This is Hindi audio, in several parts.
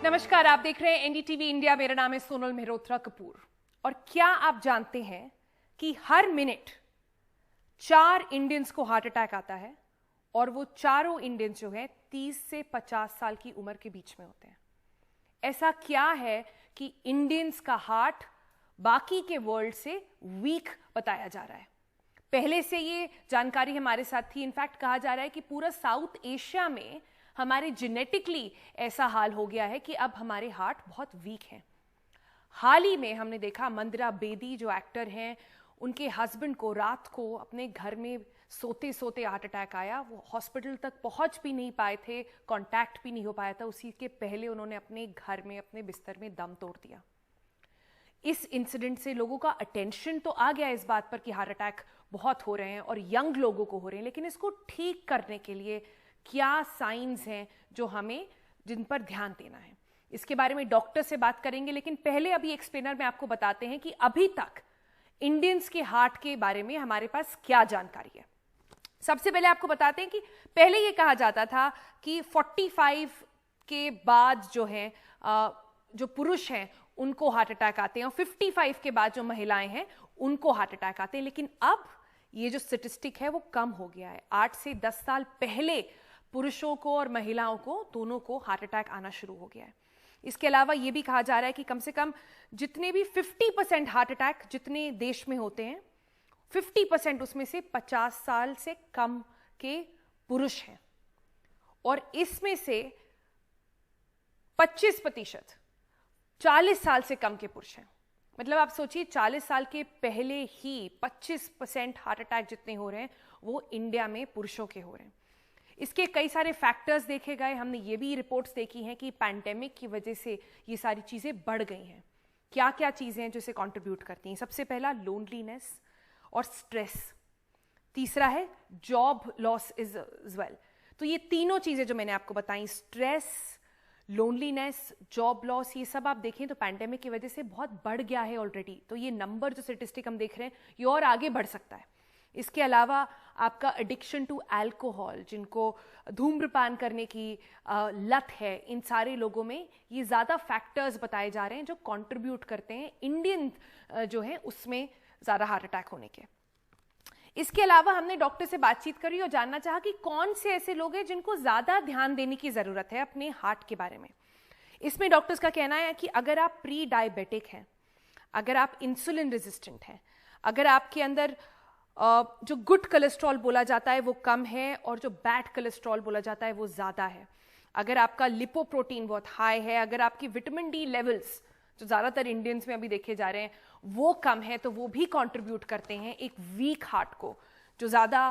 नमस्कार, आप देख रहे हैं एनडीटीवी इंडिया। मेरा नाम है सोनल मेहरोत्रा कपूर। और क्या आप जानते हैं कि हर मिनट 4 इंडियंस को हार्ट अटैक आता है और वो चारों इंडियंस जो हैं 30 से 50 साल की उम्र के बीच में होते हैं। ऐसा क्या है कि इंडियंस का हार्ट बाकी के वर्ल्ड से वीक बताया जा रहा है? पहले से ये जानकारी हमारे साथ थी। इनफैक्ट कहा जा रहा है कि पूरा साउथ एशिया में हमारे जेनेटिकली ऐसा हाल हो गया है कि अब हमारे हार्ट बहुत वीक हैं। हाल ही में हमने देखा मंदिरा बेदी जो एक्टर हैं, उनके हस्बैंड को रात को अपने घर में सोते सोते हार्ट अटैक आया। वो हॉस्पिटल तक पहुंच भी नहीं पाए थे, कांटेक्ट भी नहीं हो पाया था। उसी के पहले उन्होंने अपने घर में अपने बिस्तर में दम तोड़ दिया। इस इंसिडेंट से लोगों का अटेंशन तो आ गया इस बात पर कि हार्ट अटैक बहुत हो रहे हैं और यंग लोगों को हो रहे हैं, लेकिन इसको ठीक करने के लिए क्या साइंस हैं जो हमें जिन पर ध्यान देना है, इसके बारे में डॉक्टर से बात करेंगे। लेकिन पहले अभी एक्सप्लेनर में आपको बताते हैं कि अभी तक इंडियंस के हार्ट के बारे में हमारे पास क्या जानकारी है। सबसे पहले आपको बताते हैं कि पहले ये कहा जाता था कि 45 के बाद जो है जो पुरुष हैं उनको हार्ट अटैक आते हैं और 55 के बाद जो महिलाएं हैं उनको हार्ट अटैक आते हैं। लेकिन अब ये जो स्टेटिस्टिक है वो कम हो गया है। 8 से 10 साल पहले पुरुषों को और महिलाओं को दोनों को हार्ट अटैक आना शुरू हो गया है। इसके अलावा ये भी कहा जा रहा है कि कम से कम जितने भी 50% हार्ट अटैक जितने देश में होते हैं, 50% उसमें से 50 साल से कम के पुरुष हैं और इसमें से 25% 40 साल से कम के पुरुष हैं। मतलब आप सोचिए 40 साल के पहले ही 25% हार्ट अटैक जितने हो रहे हैं वो इंडिया में पुरुषों के हो रहे हैं। इसके कई सारे फैक्टर्स देखे गए। हमने ये भी रिपोर्ट्स देखी हैं कि पैंडेमिक की वजह से ये सारी चीज़ें बढ़ गई हैं। क्या क्या चीज़ें हैं जो इसे कंट्रीब्यूट करती हैं? सबसे पहला लोनलीनेस और स्ट्रेस। तीसरा है जॉब लॉस इज वेल। तो ये तीनों चीज़ें जो मैंने आपको बताई, स्ट्रेस, लोनलीनेस, जॉब लॉस, ये सब आप देखें तो पैंडेमिक की वजह से बहुत बढ़ गया है ऑलरेडी। तो ये नंबर जो स्टेटिस्टिक हम देख रहे हैं ये और आगे बढ़ सकता है। इसके अलावा आपका एडिक्शन टू अल्कोहल, जिनको धूम्रपान करने की लत है, इन सारे लोगों में ये ज़्यादा फैक्टर्स बताए जा रहे हैं जो कंट्रीब्यूट करते हैं इंडियन जो है उसमें ज़्यादा हार्ट अटैक होने के। इसके अलावा हमने डॉक्टर से बातचीत करी और जानना चाहा कि कौन से ऐसे लोग हैं जिनको ज़्यादा ध्यान देने की ज़रूरत है अपने हार्ट के बारे में। इसमें डॉक्टर्स का कहना है कि अगर आप प्री डायबिटिक हैं, अगर आप इंसुलिन रेजिस्टेंट हैं, अगर आपके अंदर जो गुड कोलेस्ट्रॉल बोला जाता है वो कम है और जो बैड कोलेस्ट्रॉल बोला जाता है वो ज़्यादा है, अगर आपका लिपोप्रोटीन बहुत हाई है, अगर आपकी विटामिन डी लेवल्स जो ज़्यादातर इंडियंस में अभी देखे जा रहे हैं वो कम है, तो वो भी कंट्रीब्यूट करते हैं एक वीक हार्ट को, जो ज़्यादा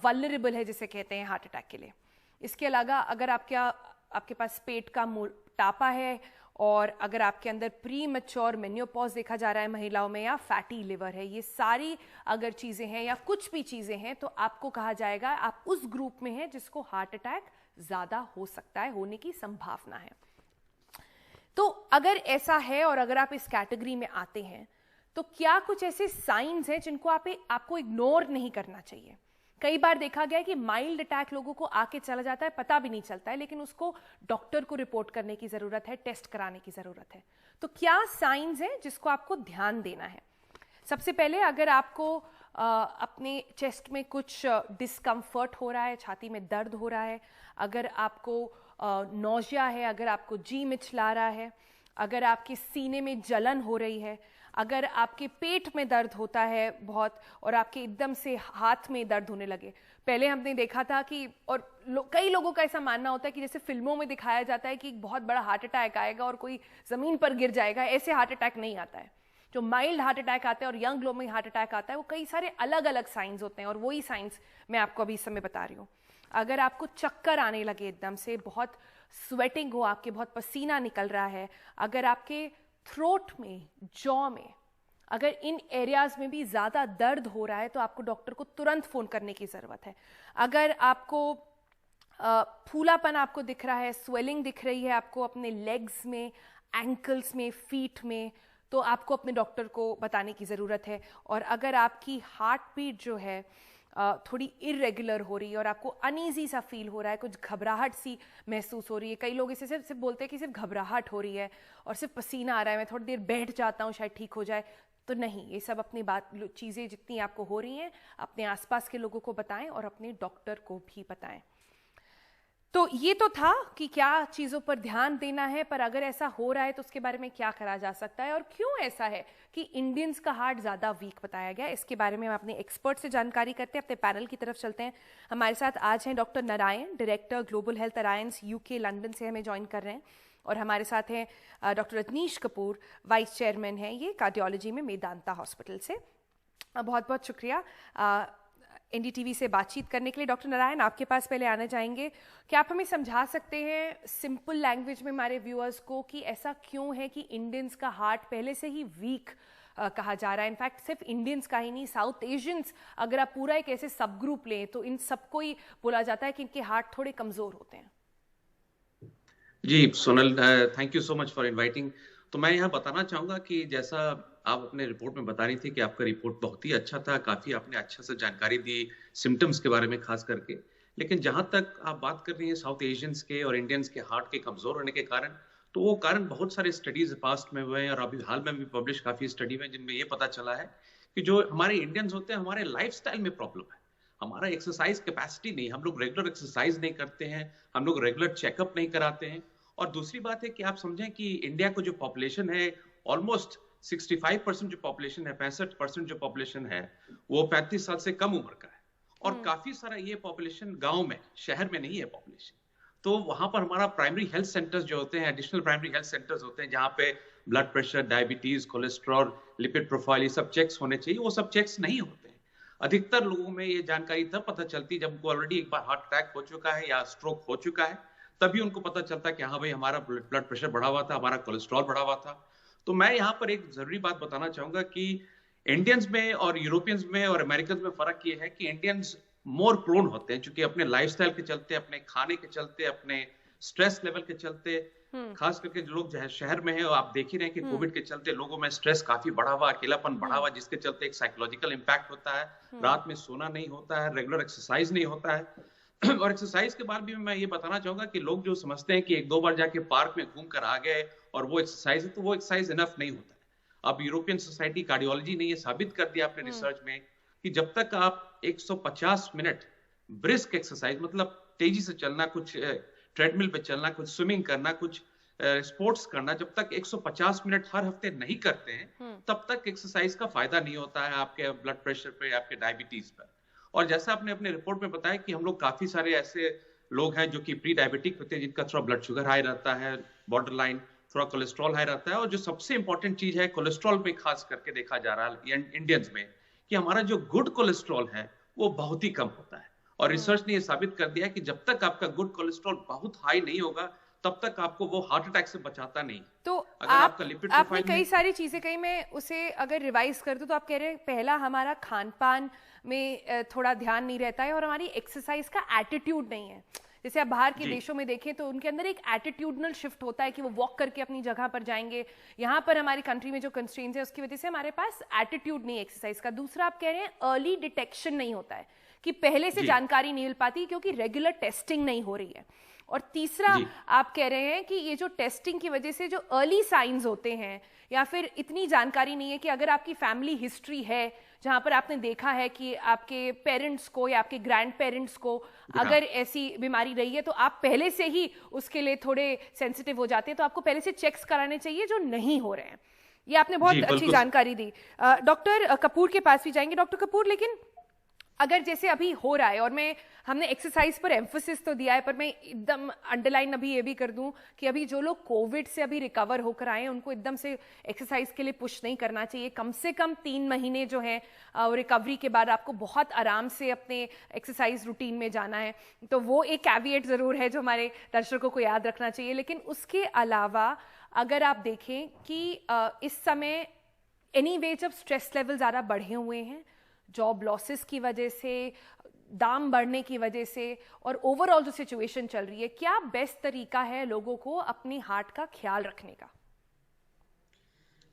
वल्नरेबल है जिसे कहते हैं हार्ट अटैक के लिए। इसके अलावा अगर आपके पास पेट का मोटापा है और अगर आपके अंदर प्री मैच्योर मेन्योपॉज देखा जा रहा है महिलाओं में, या फैटी लिवर है, ये सारी अगर चीज़ें हैं या कुछ भी चीज़ें हैं तो आपको कहा जाएगा आप उस ग्रुप में हैं जिसको हार्ट अटैक ज़्यादा हो सकता है, होने की संभावना है। तो अगर ऐसा है और अगर आप इस कैटेगरी में आते हैं तो क्या कुछ ऐसे साइंस हैं जिनको आपको इग्नोर नहीं करना चाहिए? कई बार देखा गया है कि माइल्ड अटैक लोगों को आके चला जाता है, पता भी नहीं चलता है, लेकिन उसको डॉक्टर को रिपोर्ट करने की ज़रूरत है, टेस्ट कराने की ज़रूरत है। तो क्या साइंस हैं जिसको आपको ध्यान देना है? सबसे पहले अगर आपको अपने चेस्ट में कुछ डिस्कम्फर्ट हो रहा है, छाती में दर्द हो रहा है, अगर आपको नौजिया है, अगर आपको जी मिचला रहा है, अगर आपके सीने में जलन हो रही है, अगर आपके पेट में दर्द होता है बहुत और आपके एकदम से हाथ में दर्द होने लगे। पहले हमने देखा था कि कई लोगों का ऐसा मानना होता है कि जैसे फिल्मों में दिखाया जाता है कि एक बहुत बड़ा हार्ट अटैक आएगा और कोई ज़मीन पर गिर जाएगा, ऐसे हार्ट अटैक नहीं आता है। जो माइल्ड हार्ट अटैक आता है और यंग लोग में हार्ट अटैक आता है वो कई सारे अलग अलग साइंस होते हैं और वही साइंस मैं आपको अभी इस समय बता रही हूँ। अगर आपको चक्कर आने लगे एकदम से, बहुत स्वेटिंग हो, आपके बहुत पसीना निकल रहा है, अगर आपके थ्रोट में, जॉ में, अगर इन एरियाज में भी ज़्यादा दर्द हो रहा है तो आपको डॉक्टर को तुरंत फ़ोन करने की ज़रूरत है। अगर आपको फूलापन आपको दिख रहा है, स्वेलिंग दिख रही है आपको अपने लेग्स में, एंकल्स में, फीट में, तो आपको अपने डॉक्टर को बताने की ज़रूरत है। और अगर आपकी हार्ट बीट जो है थोड़ी इरेगुलर हो रही है और आपको अनईजी सा फील हो रहा है, कुछ घबराहट सी महसूस हो रही है, कई लोग इसे सिर्फ बोलते हैं कि सिर्फ घबराहट हो रही है और सिर्फ पसीना आ रहा है, मैं थोड़ी देर बैठ जाता हूँ शायद ठीक हो जाए, तो नहीं, ये सब अपनी चीज़ें जितनी आपको हो रही हैं अपने आसपास के लोगों को बताएं और अपने डॉक्टर को भी बताएं। तो ये तो था कि क्या चीज़ों पर ध्यान देना है, पर अगर ऐसा हो रहा है तो उसके बारे में क्या करा जा सकता है और क्यों ऐसा है कि इंडियंस का हार्ट ज़्यादा वीक बताया गया, इसके बारे में हम अपने एक्सपर्ट से जानकारी करते हैं। अपने पैनल की तरफ चलते हैं। हमारे साथ आज हैं doctor Narayan, director global health alliance UK London से हमें ज्वाइन कर रहे हैं, और हमारे साथ हैं doctor Rajneesh Kapoor, vice chairman हैं ये कार्डियोलॉजी में मेदांता हॉस्पिटल से। बहुत बहुत शुक्रिया एनडीटीवी से बातचीत करने के लिए। डॉक्टर नारायण, आपके पास पहले आना चाहेंगे, क्या आप हमें समझा सकते हैं सिंपल लैंग्वेज में हमारे व्यूअर्स को कि ऐसा क्यों है कि इंडियंस का हार्ट पहले से ही वीक कहा जा रहा है? इनफैक्ट सिर्फ इंडियंस का ही नहीं, साउथ एशियंस अगर आप पूरा एक ऐसे सब ग्रुप लें तो इन सबको ही बोला जाता है कि इनके हार्ट थोड़े कमजोर होते हैं। जी Sonal, thank you so much for inviting. तो मैं यहाँ बताना चाहूंगा कि जैसा आप अपने रिपोर्ट में बता रही थी कि आपका रिपोर्ट बहुत ही अच्छा था, काफी आपने अच्छा से जानकारी दी सिम्टम्स के बारे में खास करके, लेकिन जहां तक आप बात कर रही हैं साउथ एशियंस के और इंडियंस के हार्ट के कमजोर होने के कारण, तो वो कारण बहुत सारे स्टडीज पास्ट में हुए हैं और अभी हाल में भी पब्लिश काफी स्टडी में, जिनमें ये पता चला है कि जो हमारे इंडियंस होते हैं, हमारे लाइफस्टाइल में प्रॉब्लम है, हमारा एक्सरसाइज कैपेसिटी नहीं, हम लोग रेगुलर एक्सरसाइज नहीं करते हैं, हम लोग रेगुलर चेकअप नहीं कराते हैं। और दूसरी बात है कि आप समझें कि इंडिया को जो पॉपुलेशन है, ऑलमोस्ट 65% जो पॉपुलेशन है, 65% जो पॉपुलेशन है, वो 35 साल से कम उम्र का है, और काफी सारा ये पॉपुलेशन गांव में, शहर में नहीं है पॉपुलेशन। तो वहां पर हमारा प्राइमरी हेल्थ सेंटर्स जो होते हैं, एडिशनल प्राइमरी हेल्थ सेंटर्स होते हैं, जहां पे blood pressure, diabetes, cholesterol, lipid profile, ये सब चेक्स होने चाहिए, वो सब चेक्स नहीं होते हैं। अधिकतर लोगों में ये जानकारी तब पता चलती जब उनको ऑलरेडी एक बार हार्ट अटैक हो चुका है या स्ट्रोक हो चुका है, तभी उनको पता चलता है कि हाँ भाई हमारा ब्लड प्रेशर बढ़ा हुआ था, हमारा कोलेस्ट्रॉल बढ़ा हुआ था। तो मैं यहाँ पर एक जरूरी बात बताना चाहूंगा कि इंडियंस में और यूरोपियंस में और अमेरिकन में फर्क ये है कि इंडियंस मोर प्रोन होते हैं, क्योंकि अपने लाइफस्टाइल के चलते, अपने खाने के चलते, अपने स्ट्रेस लेवल के चलते, खास करके जो लोग जो है शहर में है, आप देख ही रहे हैं कि कोविड के चलते लोगों में स्ट्रेस काफी बढ़ा हुआ, अकेलापन बढ़ा हुआ, जिसके चलते एक साइकोलॉजिकल इंपैक्ट होता है, रात में सोना नहीं होता है, रेगुलर एक्सरसाइज नहीं होता है। और एक्सरसाइज के बाद भी मैं ये बताना चाहूंगा कि लोग जो समझते हैं कि एक दो बार जाके पार्क में घूम कर आ गए और वो एक्सरसाइज है, तो वो एक्सरसाइज इनफ नहीं होता है। अब यूरोपियन सोसाइटी कार्डियोलॉजी ने ये साबित कर दिया अपने रिसर्च में कि जब तक आप 150 मिनट ब्रिस्क एक्सरसाइज, मतलब तेजी से चलना, कुछ ट्रेडमिल पे चलना, कुछ स्विमिंग करना, कुछ स्पोर्ट्स करना, जब तक 150 मिनट हर हफ्ते नहीं करते हैं, तब तक एक्सरसाइज का फायदा नहीं होता है आपके ब्लड प्रेशर पे, आपके डायबिटीज पर। और जैसा आपने अपने रिपोर्ट में बताया कि हम लोग काफी सारे ऐसे लोग हैं जो कि प्री डायबिटिक होते हैं, जिनका थोड़ा ब्लड शुगर हाई रहता है, बॉर्डर लाइन थोड़ा कोलेस्ट्रॉल हाई रहता है, और जो सबसे इंपॉर्टेंट चीज है कोलेस्ट्रॉल में खास करके देखा जा रहा है इंडियंस में, कि हमारा जो गुड कोलेस्ट्रॉल है वो बहुत ही कम होता है। और रिसर्च ने ये साबित कर दिया है कि जब तक आपका गुड कोलेस्ट्रॉल बहुत हाई नहीं होगा, तब तक आपको वो हार्ट अटैक से बचाता नहीं। तो अगर आपका लिपिड आपने कई सारी चीजें कही, मैं उसे अगर रिवाइज कर दूं तो आप कह रहे हैं पहला हमारा खान पान में थोड़ा ध्यान नहीं रहता है और हमारी एक्सरसाइज का एटीट्यूड नहीं है। जैसे आप बाहर के देशों में देखें तो उनके अंदर एक एटीट्यूडनल शिफ्ट होता है कि वो वॉक करके अपनी जगह पर जाएंगे। यहाँ पर हमारी कंट्री में जो कंस्ट्रेंट्स है उसकी वजह से हमारे पास एटीट्यूड नहीं है एक्सरसाइज का। दूसरा, आप कह रहे हैं अर्ली डिटेक्शन नहीं होता है, कि पहले से जानकारी नहीं मिल पाती क्योंकि रेगुलर टेस्टिंग नहीं हो रही है। और तीसरा, आप कह रहे हैं कि ये जो टेस्टिंग की वजह से जो अर्ली साइंस होते हैं, या फिर इतनी जानकारी नहीं है कि अगर आपकी फैमिली हिस्ट्री है जहां पर आपने देखा है कि आपके पेरेंट्स को या आपके ग्रैंड पेरेंट्स को अगर ऐसी बीमारी रही है, तो आप पहले से ही उसके लिए थोड़े सेंसिटिव हो जाते हैं, तो आपको पहले से चेक्स कराने चाहिए जो नहीं हो रहे हैं। ये आपने बहुत अच्छी जानकारी दी। डॉक्टर कपूर के पास भी जाएंगे। डॉक्टर कपूर, लेकिन अगर जैसे अभी हो रहा है, और हमने एक्सरसाइज पर एम्फोसिस तो दिया है, पर मैं एकदम अंडरलाइन अभी ये भी कर दूं कि अभी जो लोग कोविड से अभी रिकवर होकर आए हैं उनको एकदम से एक्सरसाइज के लिए पुश नहीं करना चाहिए। कम से कम 3 महीने जो है रिकवरी के बाद आपको बहुत आराम से अपने एक्सरसाइज रूटीन में जाना है। तो वो एक कैविएट जरूर है जो हमारे दर्शकों को याद रखना चाहिए। लेकिन उसके अलावा अगर आप देखें कि इस समय एनीवे जब स्ट्रेस लेवल ज़्यादा बढ़े हुए हैं, जॉब लॉसेस की वजह से, दाम बढ़ने की वजह से, और ओवरऑल जो सिचुएशन चल रही है, क्या बेस्ट तरीका है लोगों को अपनी हार्ट का ख्याल रखने का?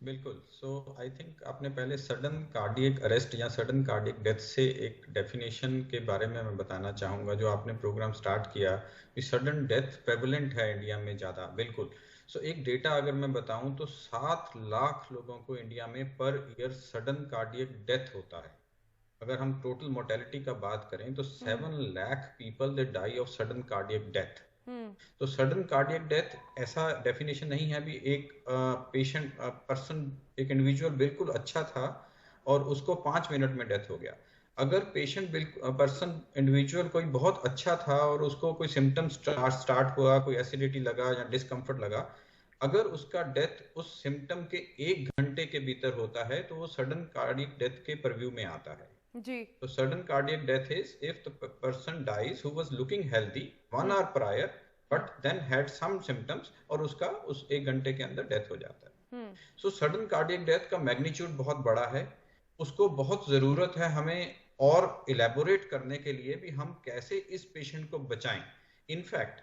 बिल्कुल। सो आई थिंक आपने पहले सडन कार्डियक अरेस्ट या सडन कार्डियक डेथ से एक डेफिनेशन के बारे में मैं बताना चाहूँगा, जो आपने प्रोग्राम स्टार्ट किया कि सडन डेथ प्रेवलेंट है इंडिया में ज़्यादा। बिल्कुल। सो एक डेटा अगर मैं बताऊं तो 7 लाख लोगों को इंडिया में per year sudden cardiac death होता है। अगर हम टोटल मोर्टेलिटी का बात करें तो 7 lakh people they die of sudden cardiac death. तो सडन कार्डियक डेथ ऐसा डेफिनेशन नहीं है अभी। एक पेशेंट पर्सन, एक इंडिविजुअल बिल्कुल अच्छा था और उसको 5 मिनट में डेथ हो गया। अगर पेशेंट बिल्कुल पर्सन इंडिविजुअल कोई बहुत अच्छा था और उसको कोई सिम्टम्स स्टार्ट हुआ, कोई एसिडिटी लगा या डिस्कम्फर्ट लगा, अगर उसका डेथ उस सिम्टम के 1 घंटे के भीतर होता है तो वो सडन कार्डियक डेथ के परव्यू में आता है जी। तो sudden cardiac death is if the person dies who was looking healthy 1 hour prior but then had some symptoms और उसका उस 1 घंटे के अंदर डेथ हो जाता है। सो सडन कार्डियक डेथ का मैग्नीट्यूड बहुत बड़ा है, उसको बहुत जरूरत है हमें और इलेबोरेट करने के लिए भी हम कैसे इस पेशेंट को बचाएं। इनफैक्ट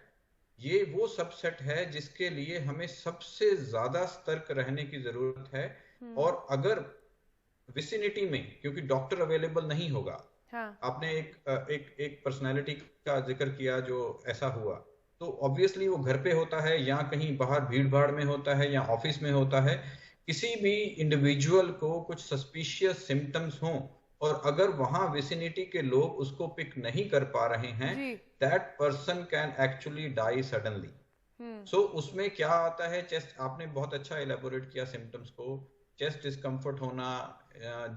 ये वो सबसेट है जिसके लिए हमें सबसे ज्यादा सतर्क रहने की जरूरत है। और अगर विसिनिटी में, क्योंकि डॉक्टर अवेलेबल नहीं होगा, हाँ। आपने एक पर्सनालिटी का जिक्र किया जो ऐसा हुआ, तो ऑब्वियसली वो घर पे होता है या कहीं बाहर भीड़ भाड़ में होता है या ऑफिस में होता है। किसी भी इंडिविजुअल को कुछ सस्पिशियस सिम्टम्स हों और अगर वहां विसिनिटी के लोग उसको पिक नहीं कर पा रहे हैं, that person can actually die suddenly. So उसमें क्या आता है, चेस्ट, आपने बहुत अच्छा एलेबोरेट किया सिम्टम्स को। चेस्ट डिस्कम्फर्ट होना,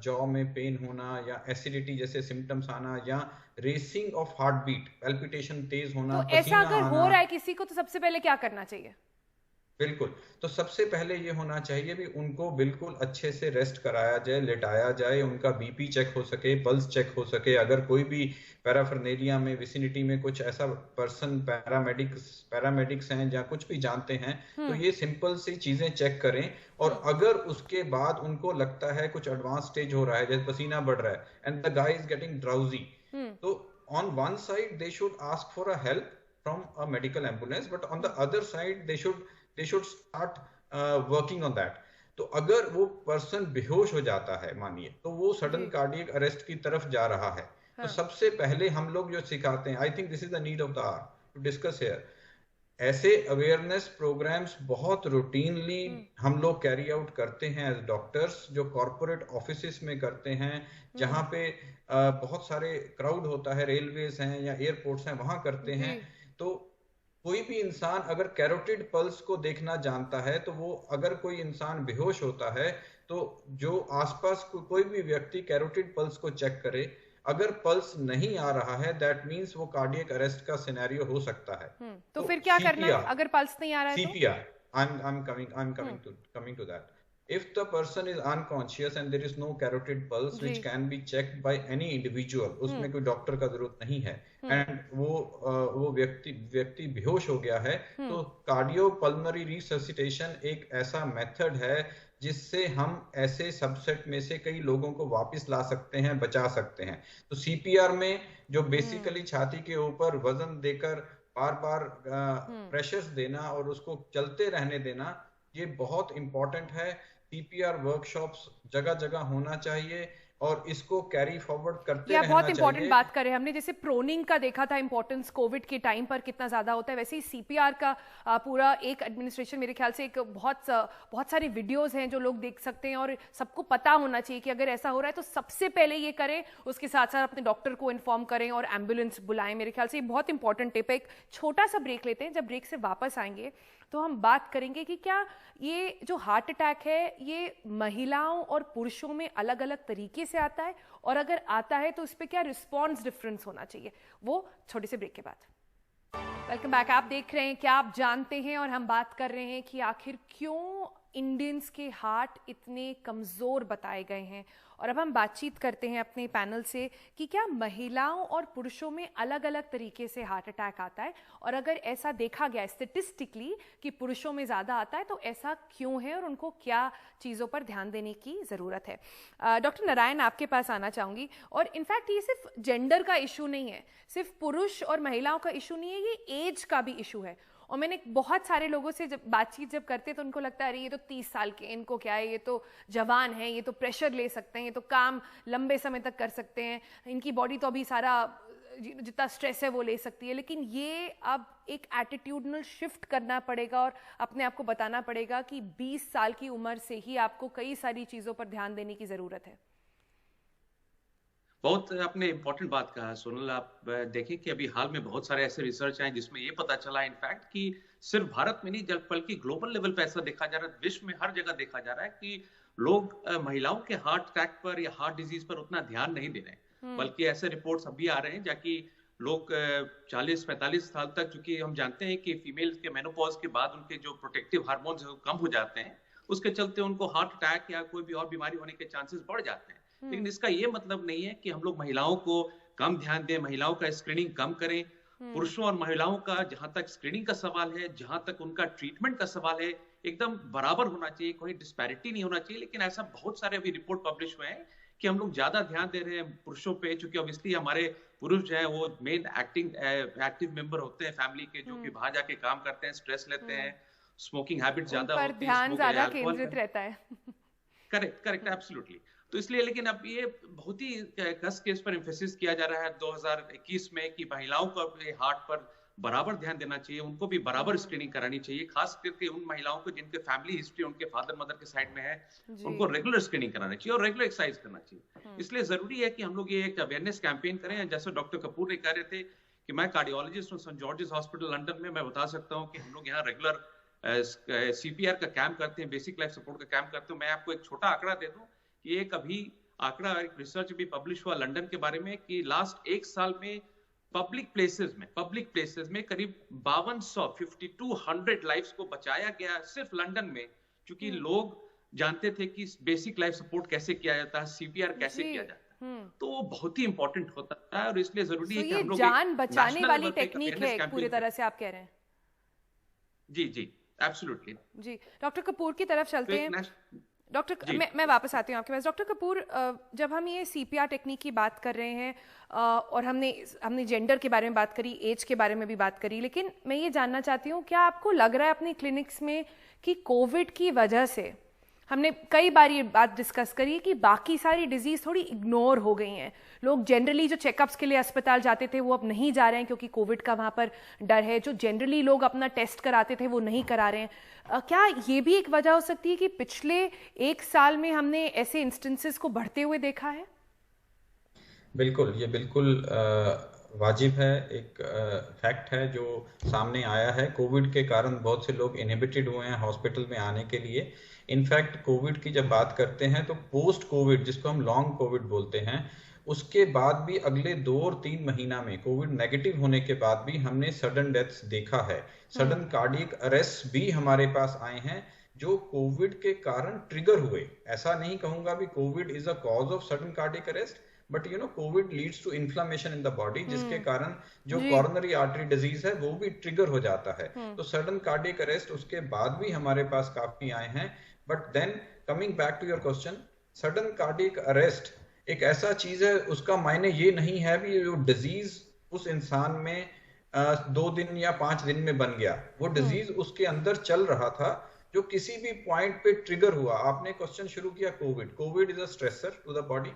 जॉ में पेन होना या एसिडिटी जैसे सिम्टम्स आना या racing of heart beat, palpitation तेज होना, तो ऐसा पसीना अगर आना। हो रहा है किसी को तो सबसे पहले क्या करना चाहिए? बिल्कुल। तो सबसे पहले ये होना चाहिए भी उनको बिल्कुल अच्छे से रेस्ट कराया जाए, लेटाया जाए, उनका बीपी चेक हो सके, पल्स चेक हो सके। अगर कोई भी पैराफर्नेलिया में, विसिनिटी में कुछ ऐसा पर्सन, पैरामेडिक्स हैं या कुछ भी जानते हैं, तो ये सिंपल सी चीजें चेक करें। और अगर उसके बाद उनको लगता है कुछ एडवांस स्टेज हो रहा है, जैसे पसीना बढ़ रहा है and the guy is getting drowsy, तो on one side they should ask for a help from a medical ambulance, but on the other side they should start working on that. तो अगर वो पर्सन बेहोश हो जाता है मानिए, तो वो सडन कार्डियक अरेस्ट की तरफ जा रहा है, तो सबसे पहले हम लोग जो सिखाते हैं, I think this is the need of the hour to discuss here, ऐसे अवेयरनेस प्रोग्राम्स बहुत रूटीनली हम लोग कैरी आउट करते हैं एज डॉक्टर्स, जो कॉर्पोरेट ऑफिसेस में करते हैं, जहां पे बहुत सारे क्राउड होता है, रेलवेज हैं या एयरपोर्ट्स हैं, वहां करते हैं। तो कोई भी इंसान अगर कैरोटिड पल्स को देखना जानता है, तो वो अगर कोई इंसान बेहोश होता है तो जो आसपास कोई भी व्यक्ति कैरोटिड पल्स को चेक करे, अगर पल्स नहीं आ रहा है दैट मींस वो कार्डियक अरेस्ट का सिनेरियो हो सकता है। तो फिर क्या करना है अगर पल्स नहीं आ रहा है? CPR, I'm coming to that. If the person is unconscious and there is no carotid pulse which can be checked by any individual, उसमें कोई डॉक्टर का जरूरत नहीं है, एंड वो व्यक्ति बेहोश हो गया है, तो कार्डियोपल्मोनरी रिससिटेशन एक ऐसा मेथड है जिससे हम ऐसे सबसेट में से कई लोगों को वापस ला सकते हैं, बचा सकते हैं। तो CPR में जो बेसिकली छाती के ऊपर वजन देकर बार बार प्रेशर्स देना और उसको चलते रहने देना, ये बहुत इंपॉर्टेंट है। CPR वर्कशॉप्स जगह जगह होना चाहिए और इसको कैरी फॉरवर्ड करते रहना चाहिए। बहुत इंपॉर्टेंट बात करें हमने, जैसे प्रोनिंग का देखा था इंपॉर्टेंस कोविड के टाइम पर कितना ज्यादा होता है, वैसे ही CPR का पूरा एक एडमिनिस्ट्रेशन, मेरे ख्याल से एक बहुत सारे वीडियोस हैं जो लोग देख सकते हैं और सबको पता होना चाहिए कि अगर ऐसा हो रहा है तो सबसे पहले ये करें, उसके साथ साथ अपने डॉक्टर को इन्फॉर्म करें और एम्बुलेंस बुलाएं। मेरे ख्याल से ये बहुत इंपॉर्टेंट टिप है। एक छोटा सा ब्रेक लेते हैं, जब ब्रेक से वापस आएंगे तो हम बात करेंगे कि क्या ये जो हार्ट अटैक है ये महिलाओं और पुरुषों में अलग अलग तरीके से आता है, और अगर आता है तो उस पर क्या रिस्पॉन्स डिफरेंस होना चाहिए, वो छोटे से ब्रेक के बाद। Welcome back. आप देख रहे हैं क्या आप जानते हैं, और हम बात कर रहे हैं कि आखिर क्यों इंडियंस के हार्ट इतने कमजोर बताए गए हैं। और अब हम बातचीत करते हैं अपने पैनल से कि क्या महिलाओं और पुरुषों में अलग अलग तरीके से हार्ट अटैक आता है, और अगर ऐसा देखा गया स्टेटिस्टिकली कि पुरुषों में ज़्यादा आता है तो ऐसा क्यों है और उनको क्या चीज़ों पर ध्यान देने की ज़रूरत है। डॉक्टर नारायण, आपके पास आना चाहूँगी। और इनफैक्ट ये सिर्फ जेंडर का इशू नहीं है, सिर्फ पुरुष और महिलाओं का इशू नहीं है, ये एज का भी इशू है। और मैंने बहुत सारे लोगों से जब बातचीत करते तो उनको लगता है अरे ये तो 30 साल के, इनको क्या है, ये तो जवान है, ये तो प्रेशर ले सकते हैं, ये तो काम लंबे समय तक कर सकते हैं, इनकी बॉडी तो अभी सारा जितना स्ट्रेस है वो ले सकती है। लेकिन ये अब एक एटीट्यूडनल शिफ्ट करना पड़ेगा और अपने आप को बताना पड़ेगा कि 20 साल की उम्र से ही आपको कई सारी चीज़ों पर ध्यान देने की ज़रूरत है। बहुत आपने इम्पोर्टेंट बात कहा सोनल। आप देखें कि अभी हाल में बहुत सारे ऐसे रिसर्च आए जिसमें ये पता चला इनफैक्ट कि सिर्फ भारत में नहीं बल्कि ग्लोबल लेवल पे ऐसा देखा जा रहा है, विश्व में हर जगह देखा जा रहा है कि लोग महिलाओं के हार्ट अटैक पर या हार्ट डिजीज पर उतना ध्यान नहीं दे रहे हैं। बल्कि ऐसे रिपोर्ट्स अभी आ रहे हैं जाकि लोग 40-45 साल तक, चूंकि हम जानते हैं कि फीमेल के मेनोपॉज के बाद उनके जो प्रोटेक्टिव हार्मोन्स कम हो जाते हैं, उसके चलते उनको हार्ट अटैक या कोई भी और बीमारी होने के चांसेस बढ़ जाते हैं। लेकिन इसका ये मतलब नहीं है कि हम लोग महिलाओं को कम ध्यान दें, महिलाओं का स्क्रीनिंग कम करें। पुरुषों और महिलाओं का जहां तक स्क्रीनिंग का सवाल है, जहां तक उनका ट्रीटमेंट का सवाल है, एकदम बराबर होना चाहिए, कोई डिस्पैरिटी नहीं होना चाहिए। लेकिन ऐसा बहुत सारे अभी रिपोर्ट पब्लिश हुए हैं कि हम लोग ज्यादा ध्यान दे रहे हैं पुरुषों पे, क्योंकि ऑब्वियसली हमारे पुरुष जो है वो मेन एक्टिव मेंबर होते हैं फैमिली के, जो कि बाहर जाके काम करते हैं, स्ट्रेस लेते हैं, स्मोकिंग हैबिट ज्यादा होती है, ध्यान ज्यादा केंद्रित रहता है। Correct absolutely. तो इसलिए, लेकिन अब ये बहुत ही कस के इस पर एम्फेसिस किया जा रहा है 2021 में कि महिलाओं को अपने हार्ट पर बराबर ध्यान देना चाहिए, उनको भी बराबर स्क्रीनिंग करानी चाहिए, खास करके उन महिलाओं को जिनके फैमिली हिस्ट्री उनके फादर मदर के साइड में है, उनको रेगुलर स्क्रीनिंग कराना चाहिए और रेगुलर एक्सरसाइज करना चाहिए। इसलिए जरूरी है कि हम लोग ये एक अवेयरनेस कैंपेन करें। जैसे डॉक्टर कपूर ने कह रहे थे कि मैं कार्डियोलॉजिस्ट हूँ सेंट जॉर्जेस हॉस्पिटल लंदन में, मैं बता सकता हूँ कि हम लोग यहाँ रेगुलर CPR का कैंप करते हैं, बेसिक लाइफ सपोर्ट का कैंप करते हैं। मैं आपको एक छोटा आंकड़ा दे दूं कि एक अभी आंकड़ा, एक रिसर्च भी पब्लिश हुआ लंदन के बारे में कि लास्ट एक साल में पब्लिक प्लेसेस में करीब 5200 लाइफ्स को बचाया गया सिर्फ लंदन में, क्योंकि लोग जानते थे कि बेसिक लाइफ सपोर्ट कैसे किया जाता है, CPR कैसे किया जाता है। तो वो बहुत ही इंपॉर्टेंट होता है और इसलिए जरूरी है कि हम लोग जान बचाने वाली टेक्निक है पूरी तरह से, आप कह रहे हैं। जी एब्सोल्युटली। जी, डॉक्टर कपूर की तरफ चलते हैं। डॉक्टर, मैं वापस आती हूँ आपके पास। डॉक्टर कपूर, जब हम ये CPR टेक्निक की बात कर रहे हैं और हमने जेंडर के बारे में बात करी, एज के बारे में भी बात करी, लेकिन मैं ये जानना चाहती हूँ, क्या आपको लग रहा है अपनी क्लिनिक्स में कि कोविड की वजह से, हमने कई बार ये बात डिस्कस करी कि बाकी सारी डिजीज थोड़ी इग्नोर हो गई हैं, लोग जनरली जो चेकअप्स के लिए अस्पताल जाते थे वो अब नहीं जा रहे हैं क्योंकि कोविड का वहाँ पर डर है, जो जनरली लोग अपना टेस्ट कराते थे वो नहीं करा रहे हैं। क्या ये भी एक वजह हो सकती है कि पिछले एक साल में हमने ऐसे इंस्टेंसेस को बढ़ते हुए देखा है? बिल्कुल, ये बिल्कुल वाजिब है, एक फैक्ट है जो सामने आया है। कोविड के कारण बहुत से लोग इनहिबिटेड हुए हैं हॉस्पिटल में आने के लिए। इनफैक्ट कोविड की जब बात करते हैं तो पोस्ट कोविड, जिसको हम लॉन्ग कोविड बोलते हैं, उसके बाद भी अगले 2 और 3 महीना में कोविड नेगेटिव होने के बाद भी हमने सडन डेथ्स देखा है, सडन कार्डियक अरेस्ट भी हमारे पास आए हैं जो कोविड के कारण ट्रिगर हुए। ऐसा नहीं कहूंगा भी Covid is a cause of sudden cardiac arrest, but Covid leads to inflammation in the body, जिसके कारण जो कॉरोनरी आर्टरी डिजीज है वो भी ट्रिगर हो जाता है। तो सडन कार्डियक अरेस्ट उसके बाद भी हमारे पास काफी आए हैं। But then coming back to your question, sudden cardiac arrest एक ऐसा चीज है, उसका मायने ये नहीं है भी जो डिजीज उस इंसान में 2 दिन या 5 दिन में बन गया, वो डिजीज उसके अंदर चल रहा था जो किसी भी पॉइंट पे ट्रिगर हुआ। आपने क्वेश्चन शुरू किया Covid is a stressor to the body.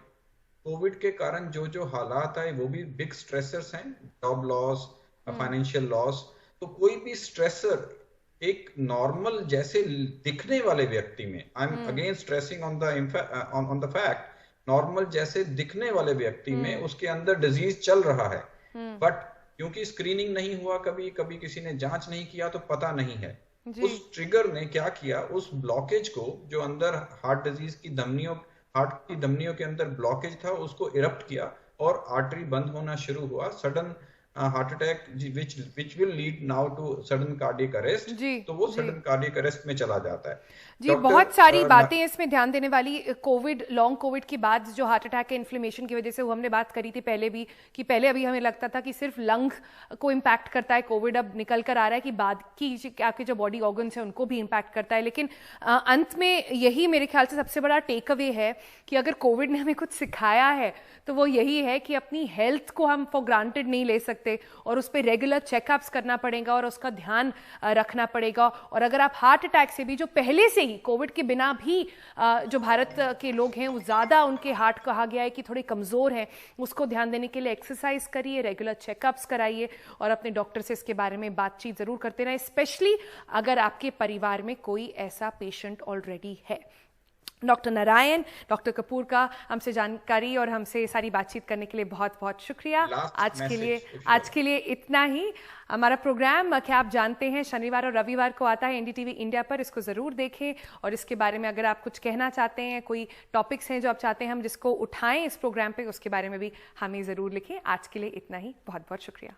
Covid के कारण जो हालात आए वो भी बिग स्ट्रेसर्स हैं, जॉब लॉस, फाइनेंशियल लॉस। तो कोई भी स्ट्रेसर एक नॉर्मल जैसे दिखने वाले व्यक्ति में, I am again stressing on the fact, normal जैसे दिखने वाले व्यक्ति में उसके अंदर डिजीज चल रहा है, बट क्योंकि स्क्रीनिंग नहीं हुआ, कभी किसी ने जांच नहीं किया तो पता नहीं है। उस ट्रिगर ने क्या किया, उस ब्लॉकेज को जो अंदर हार्ट डिजीज की हार्ट की धमनियों के अंदर ब्लॉकेज था उसको इरप्ट किया और आर्टरी बंद होना शुरू हुआ। Sudden heart attack which will lead now to sudden cardiac arrest, तो वो सडन कार्डियक अरेस्ट में चला जाता है। जी, बहुत सारी बातें इसमें ध्यान देने वाली। कोविड, लॉन्ग कोविड के बाद जो हार्ट अटैक के इन्फ्लेमेशन की वजह से, वो हमने बात करी थी पहले भी, कि पहले अभी हमें लगता था कि सिर्फ लंग को इम्पैक्ट करता है कोविड, अब निकल कर आ रहा है कि बाद की आपके जो बॉडी ऑर्गन्स हैं उनको भी इम्पैक्ट करता है। लेकिन अंत में यही मेरे ख्याल से सबसे बड़ा टेक अवे है कि अगर कोविड ने हमें कुछ सिखाया है तो वो यही है कि अपनी हेल्थ को हम फॉर ग्रांटेड नहीं ले सकते। सकते और उस पर रेगुलर चेकअप्स करना पड़ेगा और उसका ध्यान रखना पड़ेगा। और अगर आप हार्ट अटैक से भी, जो पहले से ही कोविड के बिना भी जो भारत के लोग हैं वो ज़्यादा उनके हार्ट कहा गया है कि थोड़े कमज़ोर हैं, उसको ध्यान देने के लिए एक्सरसाइज करिए, रेगुलर चेकअप्स कराइए और अपने डॉक्टर से इसके बारे में बातचीत ज़रूर करते रहें, स्पेशली अगर आपके परिवार में कोई ऐसा पेशेंट ऑलरेडी है। डॉक्टर नारायण, डॉक्टर कपूर का हमसे जानकारी और हमसे सारी बातचीत करने के लिए बहुत बहुत शुक्रिया। आज के लिए इतना ही। हमारा प्रोग्राम क्या आप जानते हैं शनिवार और रविवार को आता है एनडीटीवी इंडिया पर, इसको ज़रूर देखें और इसके बारे में अगर आप कुछ कहना चाहते हैं, कोई टॉपिक्स हैं जो आप चाहते हैं हम जिसको उठाएं इस प्रोग्राम पे, उसके बारे में भी हमें ज़रूर लिखें। आज के लिए इतना ही, बहुत बहुत शुक्रिया।